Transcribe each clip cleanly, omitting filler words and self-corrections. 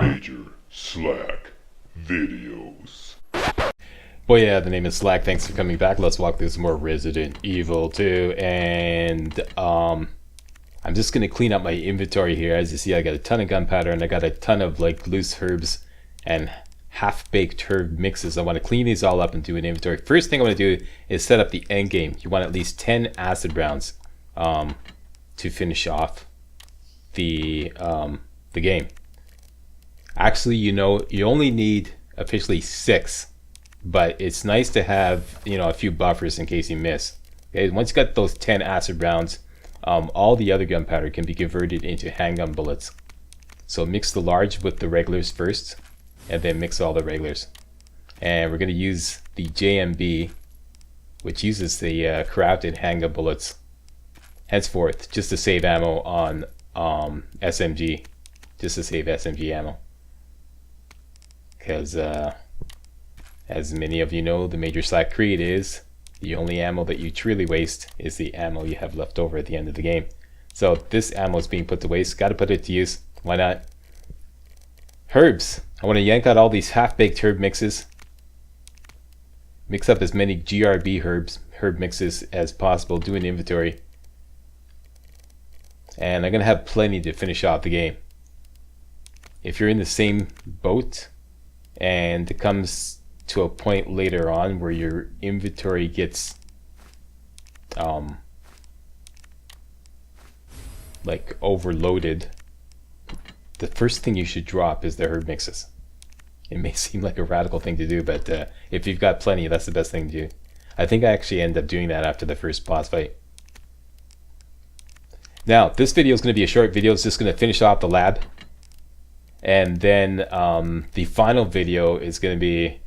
Major Slack Videos. Well, yeah, the name is Slack. Thanks for coming back. Let's walk through some more Resident Evil 2. And I'm just going to clean up my inventory here. As you see, I got a ton of gunpowder and I got a ton of like loose herbs and half-baked herb mixes. I want to clean these all up and do an inventory. First thing I want to do is set up the end game. You want at least 10 acid rounds to finish off the game. Actually, you know, you only need officially 6, but it's nice to have, you know, a few buffers in case you miss. Okay, once you got those 10 acid rounds, all the other gunpowder can be converted into handgun bullets. So mix the large with the regulars first, and then mix all the regulars. And we're going to use the JMB, which uses the crafted handgun bullets henceforth, just to save ammo on SMG, just to save SMG ammo. Because as many of you know, the Major Slack creed is the only ammo that you truly waste is the ammo you have left over at the end of the game. So this ammo is being put to waste. Got to put it to use. Why not? Herbs. I want to yank out all these half-baked herb mixes. Mix up as many GRB herb mixes as possible. Do an inventory. And I'm going to have plenty to finish off the game. If you're in the same boat and it comes to a point later on where your inventory gets like overloaded, the first thing you should drop is the herb mixes. It may seem like a radical thing to do, but if you've got plenty, that's the best thing to do. I think I actually end up doing that after the first boss fight. Now, this video is going to be a short video. It's just going to finish off the lab. And then the final video is going to be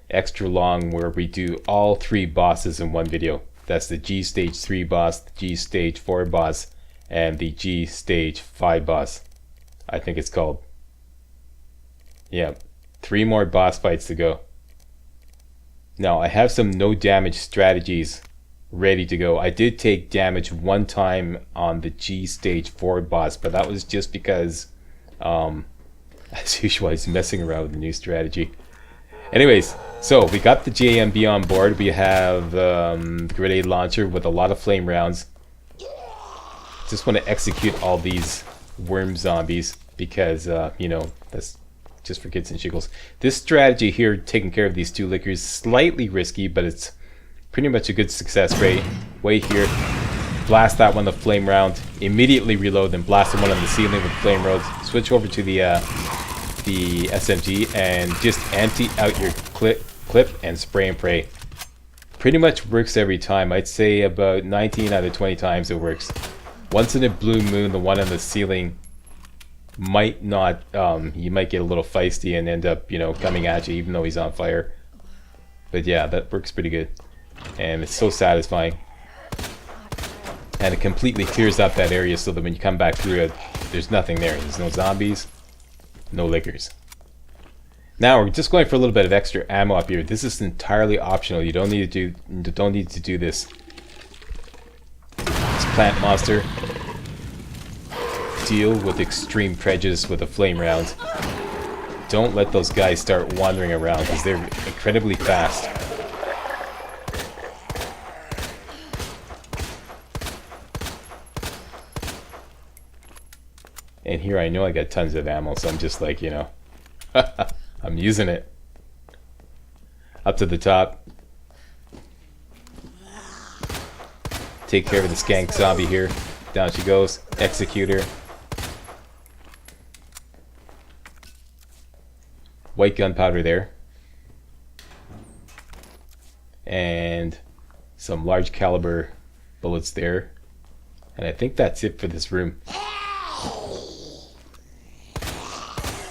extra long, where we do all 3 bosses in one video. That's the G Stage 3 boss, the G Stage 4 boss, and the G Stage 5 boss, I think it's called. Yeah, 3 more boss fights to go. Now, I have some no damage strategies ready to go. I did take damage one time on the G Stage 4 boss, but that was just because, as usual, I was messing around with the new strategy. Anyways, so we got the JMB on board. We have the grenade launcher with a lot of flame rounds. Just want to execute all these worm zombies because, you know, that's just for kids and giggles. This strategy here, taking care of these 2 lickers, slightly risky, but it's pretty much a good success rate. Wait here, blast that one with flame round, immediately reload, then blast the one on the ceiling with flame rounds. Switch over to the SMG and just empty out your clip and spray and pray. Pretty much works every time. I'd say about 19 out of 20 times it works. Once in a blue moon, the one on the ceiling might not, you might get a little feisty and end up, you know, coming at you even though he's on fire. But yeah, that works pretty good. And it's so satisfying. And it completely clears up that area so that when you come back through it, there's nothing there. There's no zombies, no lickers. Now we're just going for a little bit of extra ammo up here. This is entirely optional. You don't need to do this. This plant monster, deal with extreme prejudice with a flame round. Don't let those guys start wandering around because they're incredibly fast. And here I know I got tons of ammo, so I'm just like, you know, I'm using it. Up to the top. Take care of the skank zombie here. Down she goes. Execute her. White gunpowder there. And some large caliber bullets there. And I think that's it for this room.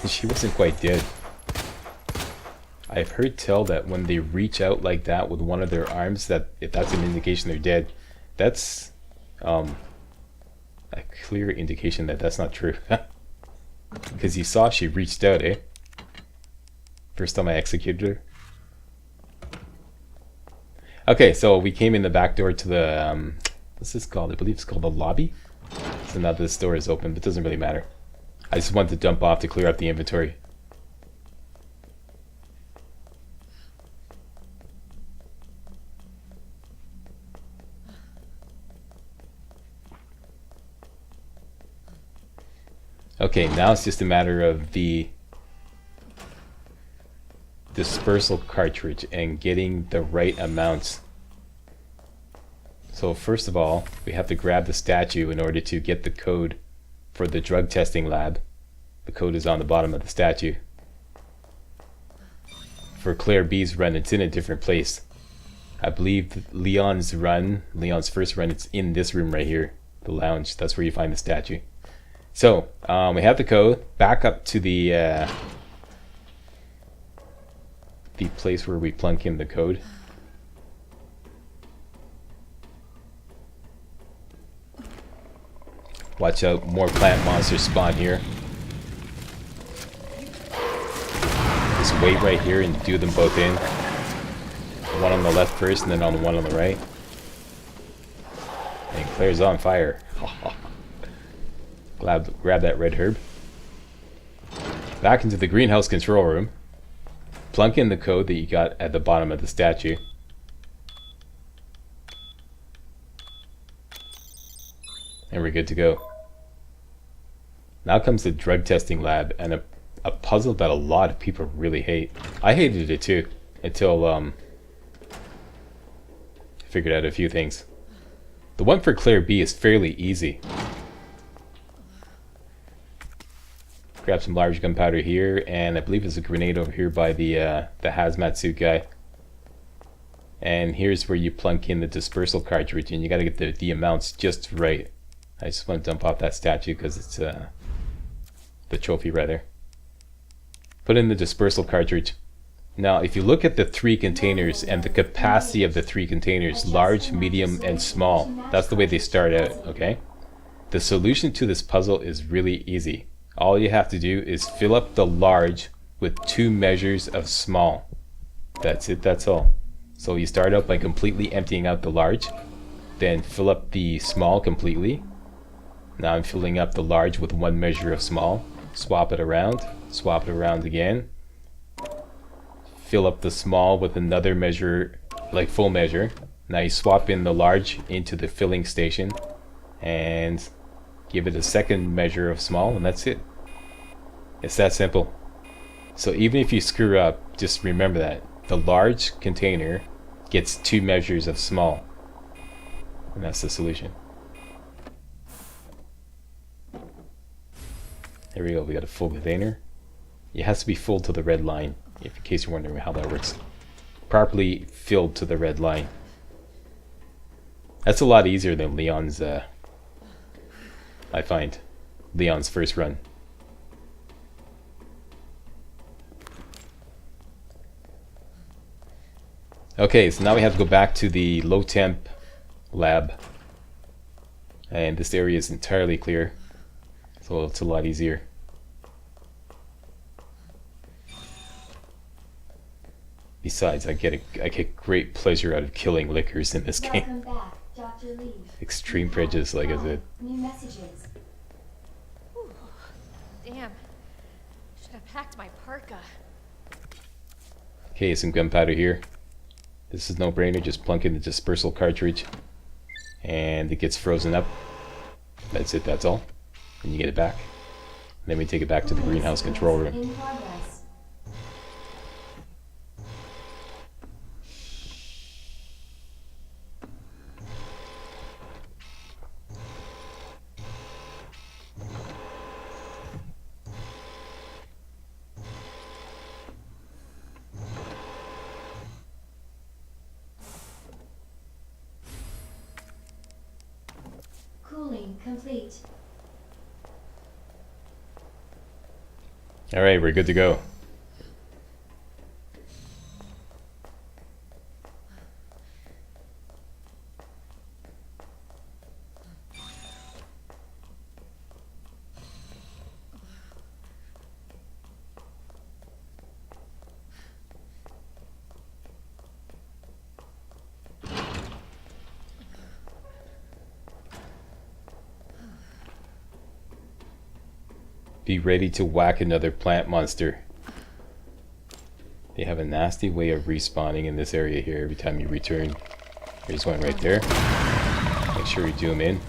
She wasn't quite dead. I've heard tell that when they reach out like that with one of their arms, that if that's an indication they're dead. That's a clear indication that that's not true. Because you saw she reached out, eh? First time I executed her. Okay, so we came in the back door to the, what's this called? I believe it's called the lobby. So now this door is open, but it doesn't really matter. I just wanted to dump off to clear up the inventory. Okay, now it's just a matter of the dispersal cartridge and getting the right amounts. So first of all, we have to grab the statue in order to get the code for the drug testing lab. The code is on the bottom of the statue. For Claire B's run, it's in a different place. I believe Leon's first run, it's in this room right here, the lounge. That's where you find the statue. So we have the code. Back up to the place where we plunk in the code. Watch out, more plant monsters spawn here. Just wait right here and do them both in. One on the left first and then on the one on the right. And Claire's on fire. Grab that red herb. Back into the greenhouse control room. Plunk in the code that you got at the bottom of the statue. And we're good to go. Now comes the drug testing lab and a puzzle that a lot of people really hate. I hated it too until I figured out a few things. The one for Claire B is fairly easy. Grab some large gunpowder here, and I believe there's a grenade over here by the hazmat suit guy. And here's where you plunk in the dispersal cartridge, and you gotta get the amounts just right. I just want to dump off that statue because it's the trophy rather. Put in the dispersal cartridge. Now if you look at the 3 containers and the capacity of the 3 containers, large, medium, and small, that's the way they start out, okay? The solution to this puzzle is really easy. All you have to do is fill up the large with 2 measures of small. That's it, that's all. So you start out by completely emptying out the large, then fill up the small completely. Now I'm filling up the large with 1 measure of small. Swap it around again. Fill up the small with another measure, like full measure. Now you swap in the large into the filling station and give it a 2nd measure of small, and that's it. It's that simple. So even if you screw up, just remember that the large container gets 2 measures of small, and that's the solution. There we go, we got a full container. It has to be full to the red line, in case you're wondering how that works. Properly filled to the red line. That's a lot easier than Leon's, I find, Leon's first run. Okay, so now we have to go back to the low temp lab. And this area is entirely clear, so it's a lot easier. Besides, I get great pleasure out of killing lickers in this game. Back, Dr. Lee. Extreme prejudice, like I said. New messages. Ooh, damn. Should have packed my parka. Okay, some gunpowder here. This is no brainer, just plunk in the dispersal cartridge and it gets frozen up. That's it, that's all. And you get it back. And then we take it back to the greenhouse control room. In progress. Cooling complete. Alright, we're good to go. Be ready to whack another plant monster. They have a nasty way of respawning in this area here every time you return. There's one right there. Make sure you zoom in.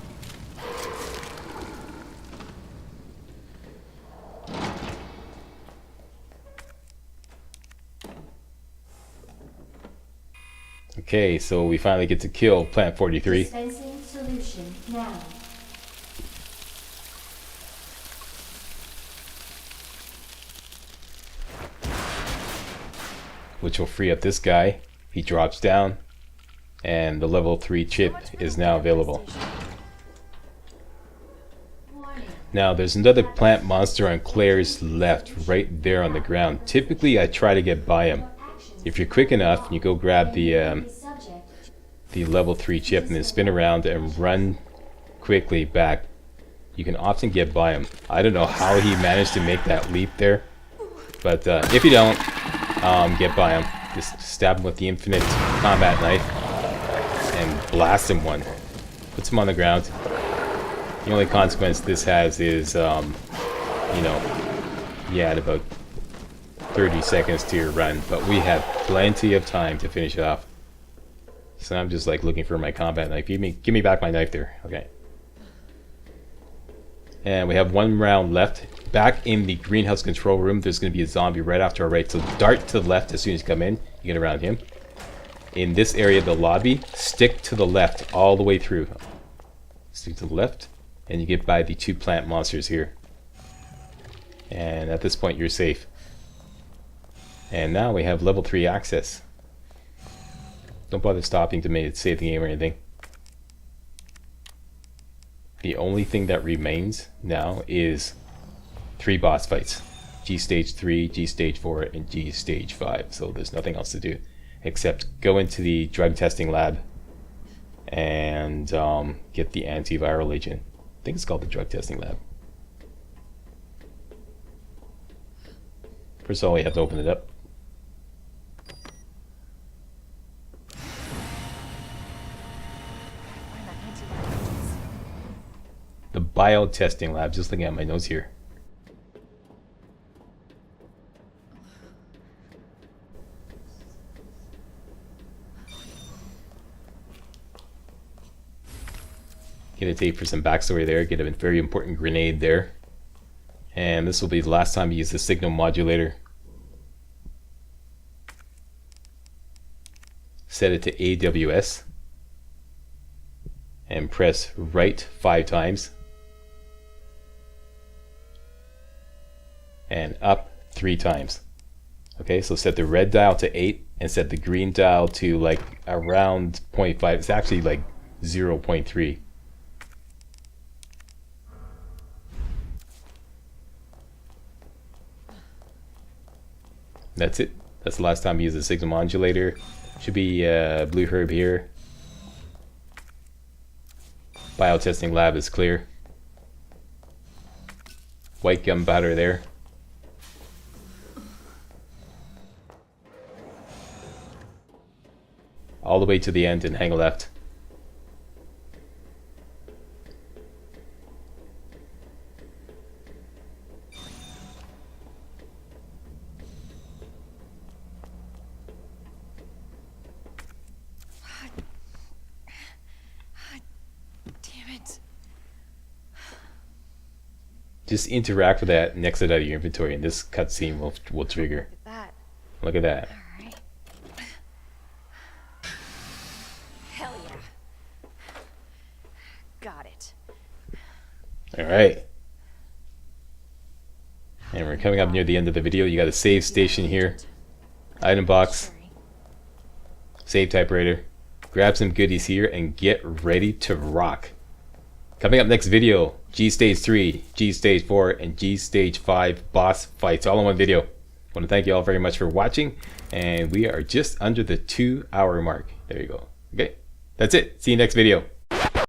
Okay, so we finally get to kill Plant 43. Dispensing solution now. Which will free up this guy. He drops down, and the level 3 chip is now available. Warning. Now there's another plant monster on Claire's left, right there on the ground. Typically I try to get by him. If you're quick enough, you go grab the level 3 chip and then spin around and run quickly back. You can often get by him. I don't know how he managed to make that leap there, but if you don't, get by him. Just stab him with the infinite combat knife and blast him one. Puts him on the ground. The only consequence this has is, you know, you had about 30 seconds to your run, but we have plenty of time to finish it off. So I'm just like looking for my combat knife. Give me back my knife there. Okay. And we have one round left. Back in the greenhouse control room, there's going to be a zombie right after our right. So dart to the left as soon as you come in. You get around him. In this area, the lobby, stick to the left all the way through. Stick to the left, and you get by the 2 plant monsters here. And at this point, you're safe. And now we have level 3 access. Don't bother stopping to save the game or anything. The only thing that remains now is 3 boss fights. G stage 3, G stage 4, and G stage 5. So there's nothing else to do except go into the drug testing lab and get the antiviral agent. I think it's called the drug testing lab. First of all, we have to open it up. The biotesting lab, just looking at my notes here. Get a tape for some backstory there, get a very important grenade there. And this will be the last time you use the signal modulator. Set it to AWS. And press right 5 times. And up 3 times. Okay, so set the red dial to 8 and set the green dial to like around 0.5. It's actually like 0.3. That's it. That's the last time you use the signal modulator. Should be blue herb here. Biotesting lab is clear. White gunpowder there. All the way to the end and hang a left. Just interact with that and exit out of your inventory, and this cutscene will trigger. Look at that. Look at that. All right. Hell yeah. Got it. All right. And we're coming up near the end of the video. You got a save station here. Item box. Save typewriter. Grab some goodies here and get ready to rock. Coming up next video, G Stage 3, G Stage 4, and G Stage 5 boss fights all in one video. I want to thank you all very much for watching, and we are just under the 2-hour mark. There you go. Okay, that's it. See you next video.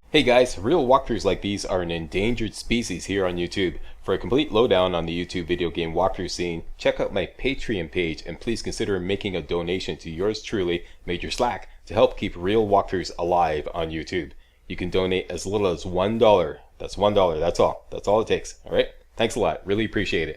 Hey guys, real walkthroughs like these are an endangered species here on YouTube. For a complete lowdown on the YouTube video game walkthrough scene, check out my Patreon page, and please consider making a donation to yours truly, Major Slack, to help keep real walkthroughs alive on YouTube. You can donate as little as $1. That's $1. That's all. That's all it takes. All right. Thanks a lot. Really appreciate it.